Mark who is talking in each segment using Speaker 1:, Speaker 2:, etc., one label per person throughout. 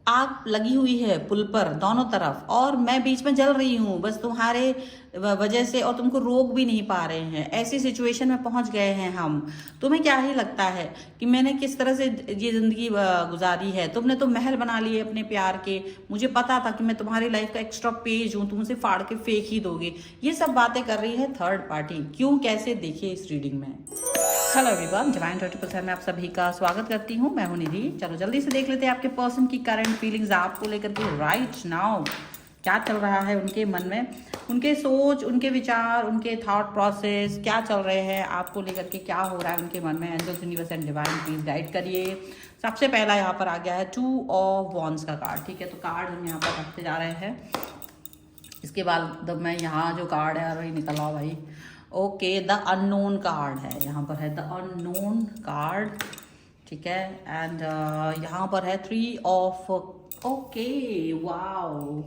Speaker 1: आग लगी हुई है पुल पर दोनों तरफ, और मैं बीच में जल रही हूँ बस तुम्हारे वजह से, और तुमको रोक भी नहीं पा रहे हैं। ऐसी सिचुएशन में पहुंच गए हैं हम। तुम्हें क्या ही लगता है कि मैंने किस तरह से ये जिंदगी गुजारी है? तुमने तो महल बना लिए अपने प्यार के। मुझे पता था कि मैं तुम्हारी लाइफ का एक्स्ट्रा पेज हूँ, तुम उसे फाड़ के फेंक ही दोगे। ये सब बातें कर रही है थर्ड पार्टी। क्यों, कैसे, देखिए इस रीडिंग में। हेलो एवरीवन, डिवाइन 20% में आप सभी का स्वागत करती हूँ। मैं हूँ निधि। चलो जल्दी से देख लेते हैं आपके पर्सन की करंट फीलिंग्स आपको लेकर के राइट नाउ। क्या चल रहा है उनके मन में, उनके सोच, उनके विचार, उनके थॉट प्रोसेस क्या चल रहे हैं आपको लेकर के, क्या हो रहा है उनके मन में। Angels, universe and divine please guide करिए। सबसे पहला यहाँ पर आ गया है 2 ऑफ वॉन्ड्स का कार्ड। ठीक है, तो कार्ड हम यहाँ पर रखते जा रहे हैं। इसके बाद मैं यहाँ जो कार्ड है वही निकल आओ भाई। ओके, द अननोन कार्ड है यहाँ पर, है द अननोन कार्ड। ठीक है, एंड यहाँ पर है 3 of. Okay, wow,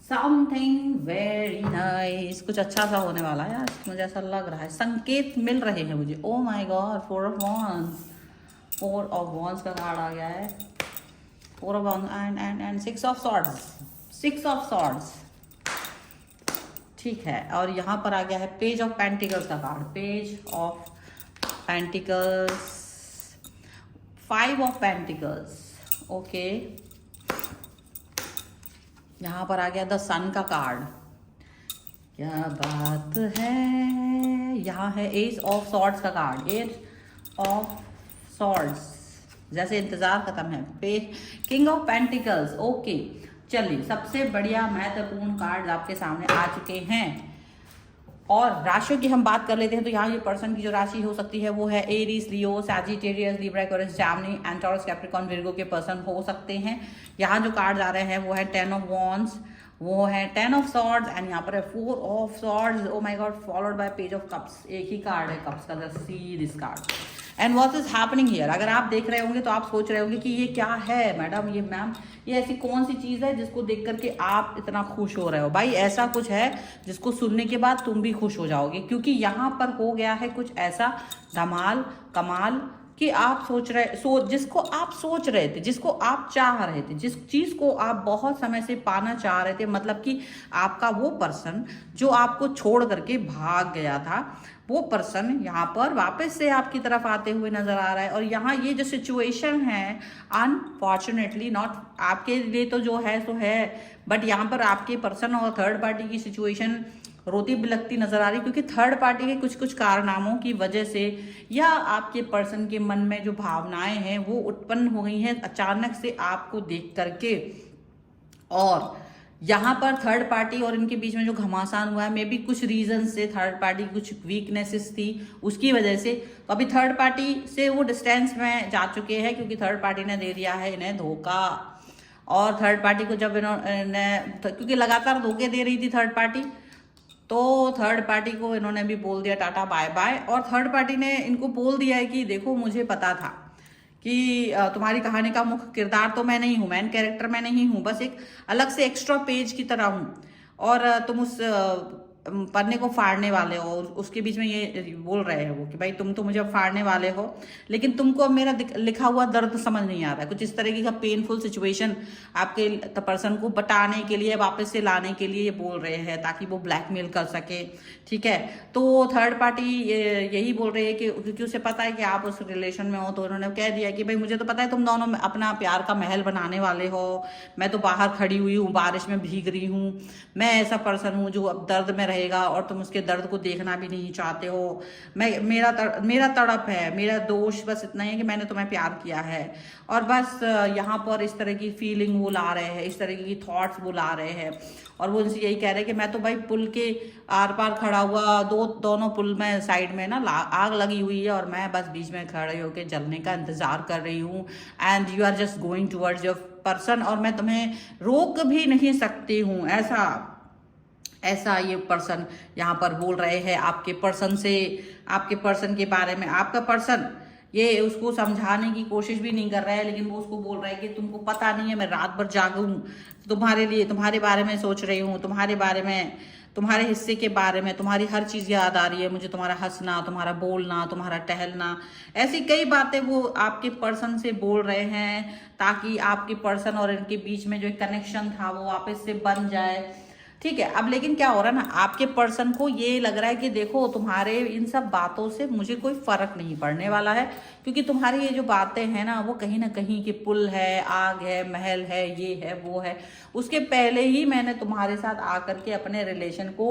Speaker 1: something very nice. कुछ अच्छा सा होने वाला है यार, मुझे ऐसा लग रहा है, संकेत मिल रहे हैं मुझे। Oh my God, 4 of wands. 4 of wands का कार्ड आ गया है। 4 of wands and 6 of swords. 6 of swords, ठीक है। और यहाँ पर आ गया है पेज ऑफ पेंटिकल्स का card. Page of pentacles, 5 of pentacles. Okay, यहाँ पर आ गया द सन का कार्ड। क्या बात है। यहाँ है एज ऑफ सॉर्ड्स का कार्ड। एज ऑफ सॉर्ड्स, जैसे इंतजार खत्म है। Page king of pentacles. Okay, चलिए सबसे बढ़िया महत्वपूर्ण कार्ड आपके सामने आ चुके हैं। और राशियों की हम बात कर लेते हैं, तो यहाँ ये पर्सन की जो राशि हो सकती है वो है Aries, Leo, Sagittarius, Libra, Aquarius, Gemini and taurus, Capricorn, Virgo के पर्सन हो सकते हैं। यहाँ जो कार्ड आ रहे हैं वो है 10 ऑफ वॉन्ड्स, वो है 10 ऑफ सॉर्ड्स, एंड यहाँ पर है 4 of swords. Oh my God, followed by page of cups. एक ही कार्ड है कप्स का। Just see this card and what is happening here. अगर आप देख रहे होंगे तो आप सोच रहे होंगे कि ये क्या है मैडम, ये मैम, ये ऐसी कौन सी चीज है जिसको देख करके आप इतना खुश हो रहे हो। भाई ऐसा कुछ है जिसको सुनने के बाद तुम भी खुश हो जाओगे, क्योंकि यहाँ पर हो गया है कुछ ऐसा धमाल कमाल कि आप जिसको आप सोच रहे थे, जिसको आप चाह रहे थे, जिस चीज को आप बहुत समय से पाना चाह रहे थे, मतलब कि आपका वो पर्सन जो आपको छोड़ करके भाग गया था, वो पर्सन यहाँ पर वापस से आपकी तरफ आते हुए नजर आ रहा है। और यहाँ ये जो सिचुएशन है, अनफॉर्चुनेटली नॉट आपके लिए तो जो है सो है, बट यहाँ पर आपके पर्सन और थर्ड पार्टी की सिचुएशन रोती बिलखती नजर आ रही, क्योंकि थर्ड पार्टी के कुछ कुछ कारनामों की वजह से या आपके पर्सन के मन में जो भावनाएं हैं वो उत्पन्न हो गई हैं अचानक से आपको देख करके। और यहाँ पर थर्ड पार्टी और इनके बीच में जो घमासान हुआ है, मे बी कुछ रीजन से थर्ड पार्टी की कुछ वीकनेसेस थी, उसकी वजह से तो अभी थर्ड पार्टी से वो डिस्टेंस में जा चुके हैं, क्योंकि थर्ड पार्टी ने दे दिया है इन्हें धोखा। और थर्ड पार्टी को जब इन्होंने, क्योंकि लगातार धोखे दे रही थी थर्ड पार्टी, तो थर्ड पार्टी को इन्होंने भी बोल दिया टाटा बाय बाय। और थर्ड पार्टी ने इनको बोल दिया है कि देखो, मुझे पता था कि तुम्हारी कहानी का मुख्य किरदार तो मैं नहीं हूँ, मेन कैरेक्टर मैं नहीं हूँ, बस एक अलग से एक्स्ट्रा पेज की तरह हूँ। और तुम उस पन्ने को फाड़ने वाले हो। उसके बीच में ये बोल रहे हैं वो कि भाई तुम तो मुझे फाड़ने वाले हो, लेकिन तुमको अब मेरा लिखा हुआ दर्द समझ नहीं आ रहा है। कुछ इस तरीके का पेनफुल सिचुएशन आपके पर्सन को बताने के लिए, वापस से लाने के लिए ये बोल रहे हैं, ताकि वो ब्लैकमेल कर सके। ठीक है, तो थर्ड पार्टी यही बोल रही है कि क्योंकि उसे पता है कि आप उस रिलेशन में हो, तो उन्होंने कह दिया कि भाई मुझे तो पता है तुम दोनों अपना प्यार का महल बनाने वाले हो। मैं तो बाहर खड़ी हुई हूँ, बारिश में भीग रही हूँ। मैं ऐसा पर्सन हूँ जो अब दर्द में रहेगा और तुम उसके दर्द को देखना भी नहीं चाहते हो। मेरा तड़प है, मेरा दोष बस इतना ही है कि मैंने तुम्हें प्यार किया है। और बस यहाँ पर इस तरह की फीलिंग वो ला रहे हैं, इस तरह की थॉट्स वो ला रहे हैं। और वो उनसे यही कह रहे हैं कि मैं तो भाई पुल के आर पार खड़ा हुआ, दोनों पुल में साइड में ना आग लगी हुई है, और मैं बस बीच में खड़े होकर जलने का इंतजार कर रही हूँ। And you are just going towards your person, और मैं तुम्हें रोक भी नहीं सकती हूँ। ऐसा ये पर्सन यहाँ पर बोल रहे हैं आपके पर्सन से, आपके पर्सन के बारे में। आपका पर्सन ये उसको समझाने की कोशिश भी नहीं कर रहा है, लेकिन वो उसको बोल रहा है कि तुमको पता नहीं है, मैं रात भर जागू हूँ, तुम्हारे लिए, तुम्हारे बारे में सोच रही हूँ, तुम्हारे बारे में तुम्हारे हिस्से के बारे में तुम्हारी हर चीज़ याद आ रही है मुझे, तुम्हारा हंसना, तुम्हारा बोलना, तुम्हारा टहलना, ऐसी कई बातें वो आपके पर्सन से बोल रहे हैं ताकि आपके पर्सन और इनके बीच में जो एक कनेक्शन था वो वापस से बन जाए। ठीक है, अब लेकिन क्या हो रहा है ना, आपके पर्सन को ये लग रहा है कि देखो तुम्हारे इन सब बातों से मुझे कोई फर्क नहीं पड़ने वाला है, क्योंकि तुम्हारी ये जो बातें हैं ना कहीं कि पुल है, आग है, महल है, ये है, वो है, उसके पहले ही मैंने तुम्हारे साथ आकर के अपने रिलेशन को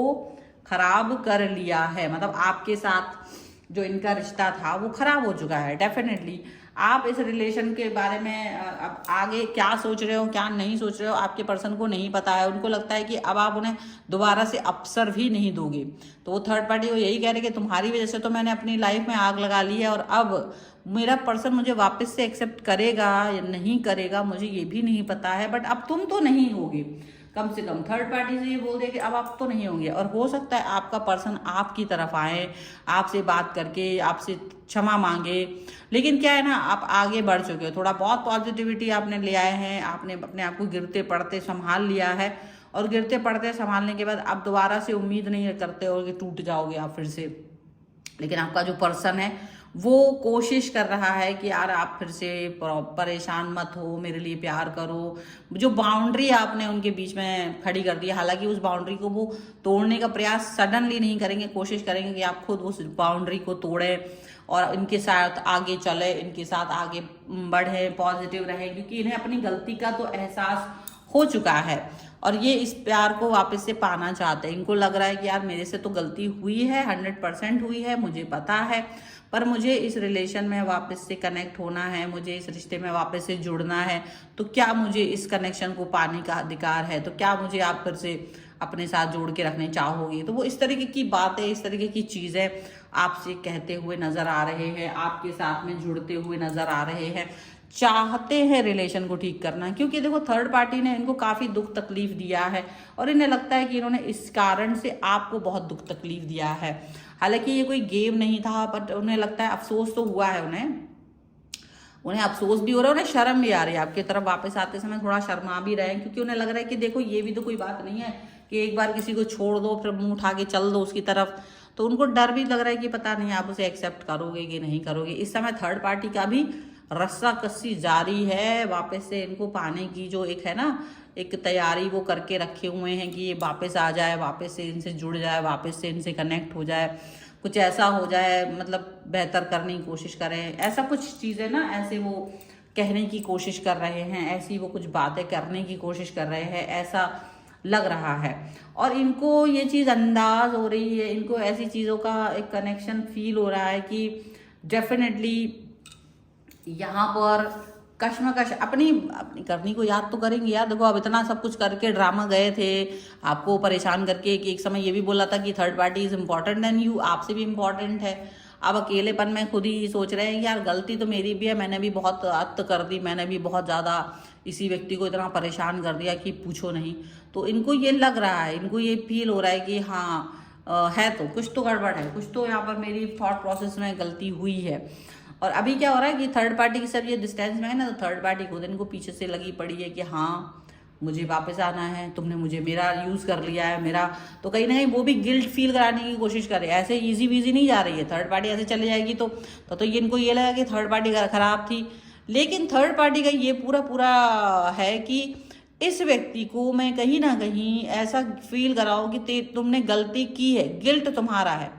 Speaker 1: खराब कर लिया है। मतलब आपके साथ जो इनका रिश्ता था वो खराब हो चुका है। डेफिनेटली आप इस रिलेशन के बारे में अब आगे क्या सोच रहे हो क्या नहीं सोच रहे हो आपके पर्सन को नहीं पता है। उनको लगता है कि अब आप उन्हें दोबारा से अवसर भी नहीं दोगे, तो वो थर्ड पार्टी को यही कह रहे हैं कि तुम्हारी वजह से तो मैंने अपनी लाइफ में आग लगा ली है और अब मेरा पर्सन मुझे वापस से एक्सेप्ट करेगा या नहीं करेगा मुझे ये भी नहीं पता है, बट अब तुम तो नहीं होगे। कम से कम थर्ड पार्टी से ये बोल दे कि अब आप तो नहीं होंगे, और हो सकता है आपका पर्सन आपकी तरफ आए, आपसे बात करके आपसे क्षमा मांगे। लेकिन क्या है ना, आप आगे बढ़ चुके हो, थोड़ा बहुत पॉजिटिविटी आपने ले आए हैं, आपने अपने आप को गिरते पड़ते संभाल लिया है, और गिरते पड़ते संभालने के बाद आप दोबारा से उम्मीद नहीं करते हो कि टूट जाओगे आप फिर से। लेकिन आपका जो पर्सन है वो कोशिश कर रहा है कि यार आप फिर से परेशान मत हो, मेरे लिए प्यार करो। जो बाउंड्री आपने उनके बीच में खड़ी कर दी है, हालांकि उस बाउंड्री को वो तोड़ने का प्रयास सडनली नहीं करेंगे, कोशिश करेंगे कि आप खुद उस बाउंड्री को तोड़े और इनके साथ आगे चले, इनके साथ आगे बढ़े, पॉजिटिव रहे, क्योंकि इन्हें अपनी गलती का तो एहसास हो चुका है और ये इस प्यार को वापस से पाना चाहते हैं। इनको लग रहा है कि यार मेरे से तो गलती हुई है, 100% हुई है, मुझे पता है, पर मुझे इस रिलेशन में वापस से कनेक्ट होना है, मुझे इस रिश्ते में वापस से जुड़ना है, तो क्या मुझे इस कनेक्शन को पाने का अधिकार है, तो क्या मुझे आप फिर से अपने साथ जोड़ के रखने चाहोगे। तो वो इस तरीके की बातें, इस तरीके की चीज़ें आपसे कहते हुए नजर आ रहे हैं, आपके साथ में जुड़ते हुए नजर आ रहे हैं, चाहते हैं रिलेशन को ठीक करना। क्योंकि देखो थर्ड पार्टी ने इनको काफ़ी दुख तकलीफ दिया है और इन्हें लगता है कि इन्होंने इस कारण से आपको बहुत दुख तकलीफ दिया है। हालांकि ये कोई गेम नहीं था, बट उन्हें लगता है, अफसोस तो हुआ है उन्हें अफसोस भी हो रहा है, उन्हें शर्म भी आ रही है, आपकी तरफ वापस आते समय थोड़ा शर्मा भी रहे हैं, क्योंकि उन्हें लग रहा है कि देखो ये भी तो कोई बात नहीं है कि एक बार किसी को छोड़ दो फिर मुंह उठा के चल दो उसकी तरफ। तो उनको डर भी लग रहा है कि पता नहीं आप उसे एक्सेप्ट करोगे कि नहीं करोगे। इस समय थर्ड पार्टी का भी रस्साकसी जारी है, वापस से इनको पाने की जो एक है ना एक तैयारी वो करके रखे हुए हैं कि ये वापस आ जाए, वापस से इनसे जुड़ जाए, वापस से इनसे कनेक्ट हो जाए, कुछ ऐसा हो जाए, मतलब बेहतर करने की कोशिश करें, ऐसा कुछ चीज़ें ना ऐसे वो कहने की कोशिश कर रहे हैं, ऐसी वो कुछ बातें करने की कोशिश कर रहे हैं, ऐसा लग रहा है। और इनको ये चीज़ अंदाज हो रही है, इनको ऐसी चीज़ों का एक कनेक्शन फील हो रहा है कि डेफिनेटली यहाँ पर कश्मकश अपनी अपनी करनी को याद तो करेंगे यार। देखो अब इतना सब कुछ करके ड्रामा गए थे आपको परेशान करके कि एक समय ये भी बोला था कि third party is important than you, आपसे भी इम्पॉर्टेंट है। अब अकेलेपन में खुद ही सोच रहे हैं कि यार गलती तो मेरी भी है, मैंने भी बहुत अत कर दी, मैंने भी बहुत ज़्यादा इसी व्यक्ति को इतना परेशान कर दिया कि पूछो नहीं। तो इनको ये लग रहा है, इनको ये फील हो रहा है कि हाँ है तो कुछ तो गड़बड़ है, कुछ तो यहाँ पर मेरी थॉट प्रोसेस में गलती हुई है। और अभी क्या हो रहा है कि थर्ड पार्टी की सब ये डिस्टेंस में है ना, तो थर्ड पार्टी खुद इनको पीछे से लगी पड़ी है कि हाँ मुझे वापस आना है, तुमने मुझे मेरा यूज़ कर लिया है मेरा। तो कहीं ना कहीं वो भी गिल्ट फील कराने की कोशिश करे, ऐसे इजी वीजी नहीं जा रही है थर्ड पार्टी, ऐसे चले जाएगी तो ये इनको ये लगा कि थर्ड पार्टी खराब थी। लेकिन थर्ड पार्टी का ये पूरा है कि इस व्यक्ति को मैं कहीं ना कहीं ऐसा फील कराऊँ कि तुमने गलती की है, गिल्ट तुम्हारा है,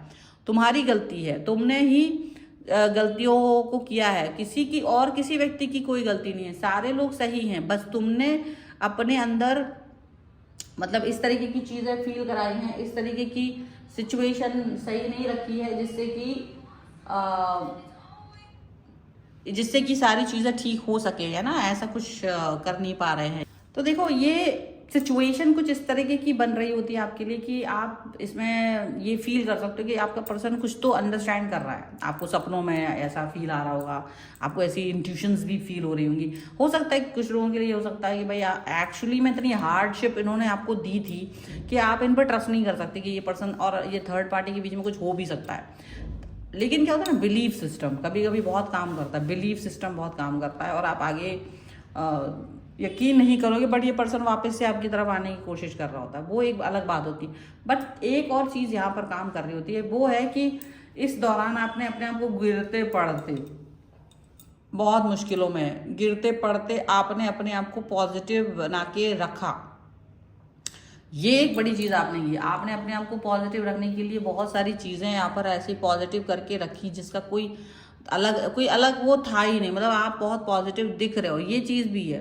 Speaker 1: तुम्हारी गलती है, तुमने ही गलतियों को किया है, किसी की और किसी व्यक्ति की कोई गलती नहीं है, सारे लोग सही हैं, बस तुमने अपने अंदर मतलब इस तरीके की चीज़ें फील कराई हैं, इस तरीके की सिचुएशन सही नहीं रखी है जिससे कि सारी चीज़ें ठीक हो सके, है ना, ऐसा कुछ कर नहीं पा रहे हैं। तो देखो ये सिचुएशन कुछ इस तरीके की बन रही होती है आपके लिए कि आप इसमें ये फील कर सकते हो कि आपका पर्सन कुछ तो अंडरस्टैंड कर रहा है, आपको सपनों में ऐसा फील आ रहा होगा, आपको ऐसी इंट्यूशंस भी फील हो रही होंगी। हो सकता है कुछ लोगों के लिए हो सकता है कि भाई एक्चुअली में इतनी हार्डशिप इन्होंने आपको दी थी कि आप इन पर ट्रस्ट नहीं कर सकते कि ये पर्सन और ये थर्ड पार्टी के बीच में कुछ हो भी सकता है। लेकिन क्या होता है ना, बिलीफ सिस्टम कभी कभी बहुत काम करता है, बिलीफ सिस्टम बहुत काम करता है और आप आगे यकीन नहीं करोगे, बट ये पर्सन वापस से आपकी तरफ आने की कोशिश कर रहा होता है, वो एक अलग बात होती है। बट एक और चीज़ यहाँ पर काम कर रही होती है, वो है कि इस दौरान आपने अपने आप को गिरते पड़ते, बहुत मुश्किलों में गिरते पड़ते आपने अपने आप को पॉजिटिव बना के रखा। ये एक बड़ी चीज़ आपने की, आपने अपने आप को पॉजिटिव रखने के लिए बहुत सारी चीज़ें यहाँ पर ऐसी पॉजिटिव करके रखी जिसका कोई अलग वो था ही नहीं, मतलब आप बहुत पॉजिटिव दिख रहे हो, ये चीज़ भी है।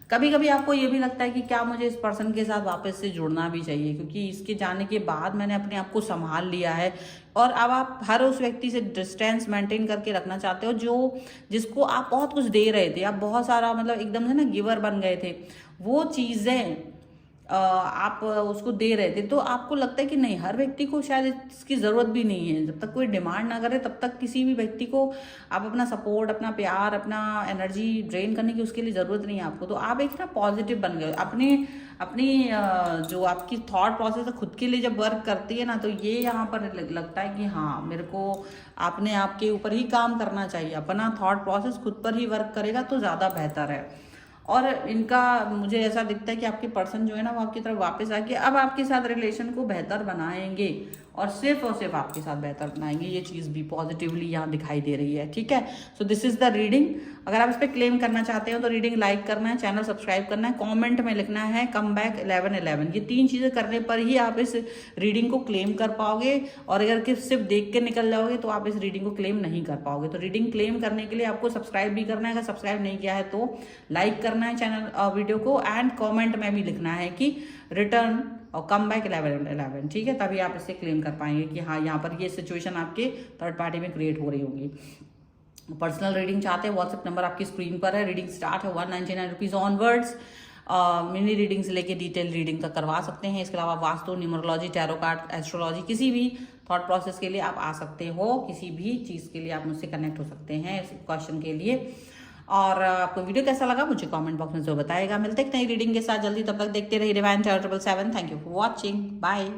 Speaker 1: कभी कभी आपको ये भी लगता है कि क्या मुझे इस पर्सन के साथ वापस से जुड़ना भी चाहिए, क्योंकि इसके जाने के बाद मैंने अपने आप को संभाल लिया है, और अब आप हर उस व्यक्ति से डिस्टेंस मेंटेन करके रखना चाहते हो जो जिसको आप बहुत कुछ दे रहे थे, आप बहुत सारा मतलब एकदम से ना गिवर बन गए थे, वो चीज़ें आप उसको दे रहे थे। तो आपको लगता है कि नहीं, हर व्यक्ति को शायद इसकी ज़रूरत भी नहीं है, जब तक कोई डिमांड ना करे तब तक किसी भी व्यक्ति को आप अपना सपोर्ट, अपना प्यार, अपना एनर्जी ड्रेन करने की उसके लिए ज़रूरत नहीं है आपको। तो आप एक ना पॉजिटिव बन गए, अपनी अपनी जो आपकी थॉट प्रोसेस है खुद के लिए जब वर्क करती है ना, तो ये यहाँ पर लगता है कि हाँ, मेरे को अपने आप के ऊपर ही काम करना चाहिए, अपना थॉट प्रोसेस खुद पर ही वर्क करेगा तो ज़्यादा बेहतर है। और इनका मुझे ऐसा दिखता है कि आपके पर्सन जो है ना, वो आपकी तरफ वापस आके अब आपके साथ रिलेशन को बेहतर बनाएंगे, और सिर्फ आपके साथ बेहतर बनाएंगे। ये चीज़ भी पॉजिटिवली यहाँ दिखाई दे रही है, ठीक है। So this is the reading. अगर आप इस पर क्लेम करना चाहते हो तो रीडिंग लाइक करना है, चैनल सब्सक्राइब करना है, कमेंट में लिखना है कम बैक 1111। ये 3 चीज़ें करने पर ही आप इस रीडिंग को क्लेम कर पाओगे, और अगर कि सिर्फ देख के निकल जाओगे तो आप इस रीडिंग को क्लेम नहीं कर पाओगे। तो रीडिंग क्लेम करने के लिए आपको सब्सक्राइब भी करना है, अगर सब्सक्राइब नहीं किया है तो लाइक करना है चैनल वीडियो को, एंड कॉमेंट में भी लिखना है कि रिटर्न और कम बैक 1111, ठीक है। तभी आप इससे क्लेम कर पाएंगे कि हाँ, यहाँ पर ये सिचुएशन आपके थर्ड पार्टी में क्रिएट हो रही होगी। पर्सनल रीडिंग चाहते हैं, व्हाट्सएप नंबर आपकी स्क्रीन पर है। रीडिंग स्टार्ट है 199 रुपीज़ ऑनवर्ड्स। मिनी रीडिंग से लेके डिटेल रीडिंग तक करवा सकते हैं। इसके अलावा vastu, numerology, tarot card, astrology, किसी भी थॉट प्रोसेस के लिए आप आ सकते हो, किसी भी चीज़ के लिए आप मुझसे कनेक्ट हो सकते हैं इस क्वेश्चन के लिए। और आपको वीडियो कैसा लगा मुझे कमेंट बॉक्स में जरूर बताएगा। मिलते हैं नई रीडिंग के साथ जल्दी, तब तक देखते रहिए divine tarot 777। Thank you for watching, bye.